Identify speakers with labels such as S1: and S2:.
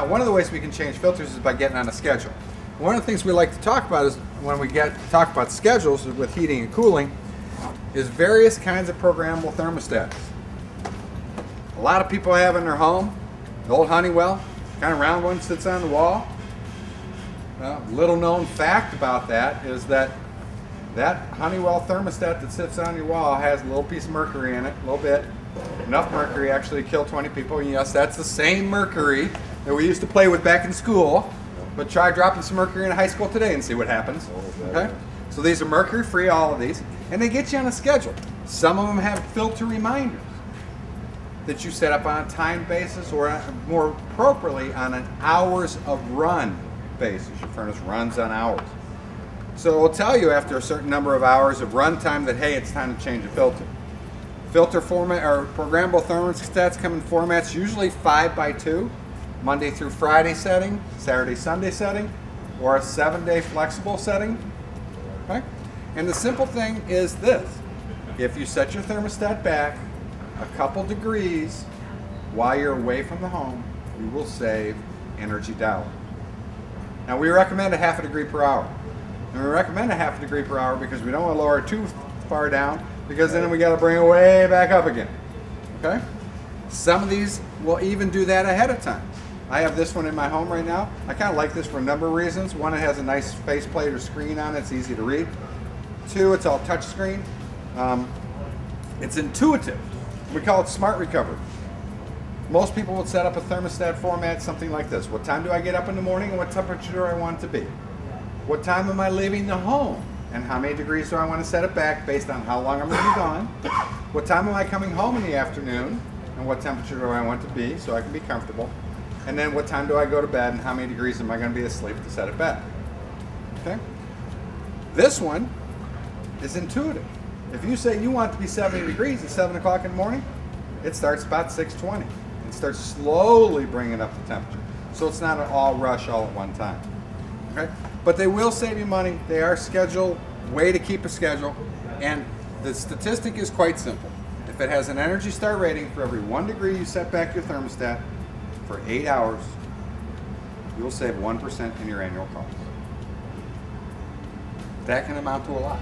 S1: Now, one of the ways we can change filters is by getting on a schedule. One of the things we like to talk about is when we talk about schedules with heating and cooling is various kinds of programmable thermostats. A lot of people have in their home the old Honeywell, kind of round one, sits on the wall. Well, little known fact about that is that Honeywell thermostat that sits on your wall has a little piece of mercury in it, a little bit. Enough mercury actually to kill 20 people. And yes, that's the same mercury that we used to play with back in school. But try dropping some mercury in high school today and see what happens. Okay? So these are mercury free, all of these, and they get you on a schedule. Some of them have filter reminders that you set up on a time basis, or more appropriately on an hours of run basis. Your furnace runs on hours. So it will tell you after a certain number of hours of run time that, hey, it's time to change a filter. Filter format or programmable thermostats come in formats usually 5x2, Monday through Friday setting, Saturday, Sunday setting, or a 7-day flexible setting. Okay? And the simple thing is this: if you set your thermostat back a couple degrees while you're away from the home, you will save energy dollars. Now, we recommend a ½ a degree per hour. And we recommend a ½ a degree per hour because we don't want to lower it too far down, because then we got to bring it way back up again. Okay? Some of these will even do that ahead of time. I have this one in my home right now. I kind of like this for a number of reasons. One, it has a nice faceplate or screen on it. It's easy to read. Two, it's all touch screen. It's intuitive. We call it Smart Recovery. Most people would set up a thermostat format something like this. What time do I get up in the morning and what temperature do I want it to be? What time am I leaving the home? And how many degrees do I want to set it back based on how long I'm going to be gone? What time am I coming home in the afternoon? And what temperature do I want to be so I can be comfortable? And then what time do I go to bed and how many degrees am I going to be asleep to set it back? Okay? This one is intuitive. If you say you want it to be 70 degrees at 7 o'clock in the morning, it starts about 6:20. It starts slowly bringing up the temperature. So it's not an all rush all at one time. Okay? But they will save you money. They are scheduled, way to keep a schedule. And the statistic is quite simple. If it has an Energy Star rating, for every 1 degree you set back your thermostat for 8 hours, you'll save 1% in your annual cost. That can amount to a lot.